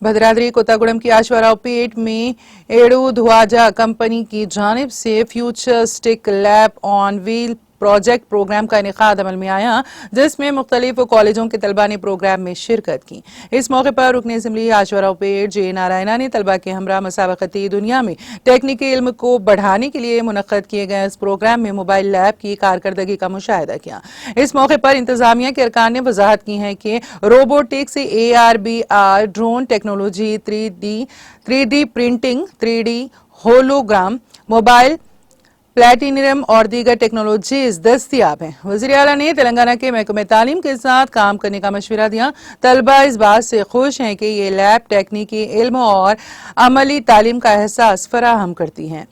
भद्राद्री कोत्तागुड़म की आश्वाराव पेट में edu धुआजा company की जानिब से futuristic lab on wheel project programme का इनेकाद अमल में आया, जिसमें मुख्तलिफ कॉलेजों के तलबा ने प्रोग्राम में शिरकत की। इस मौके पर रुकन असम्बली आश्वाराव पेट जे नारायणा ने तलबा के हमरा मुसाबकती दुनिया में टेक्निकी इल्म को बढ़ाने के लिए मुनक्कद किए गए इस प्रोग्राम में मोबाइल लैब की कारकर्दगी का मुशाहिदा किया। इस मौके पर इंतजामिया के अरकान ने वजाहत की है कि robotics, AR/VR, drone technology, 3D printing, 3D hologram, mobile platinum और दीगर टेक्नोलॉजीज दस्तियाब हैं। वज़ीर आला ने तेलंगाना के महकमे तालीम के साथ काम करने का मशवरा दिया। तलबा इस बात से खुश हैं कि ये लैब टेक्निकी इल्म और अमली तालीम का एहसास फराहम करती हैं।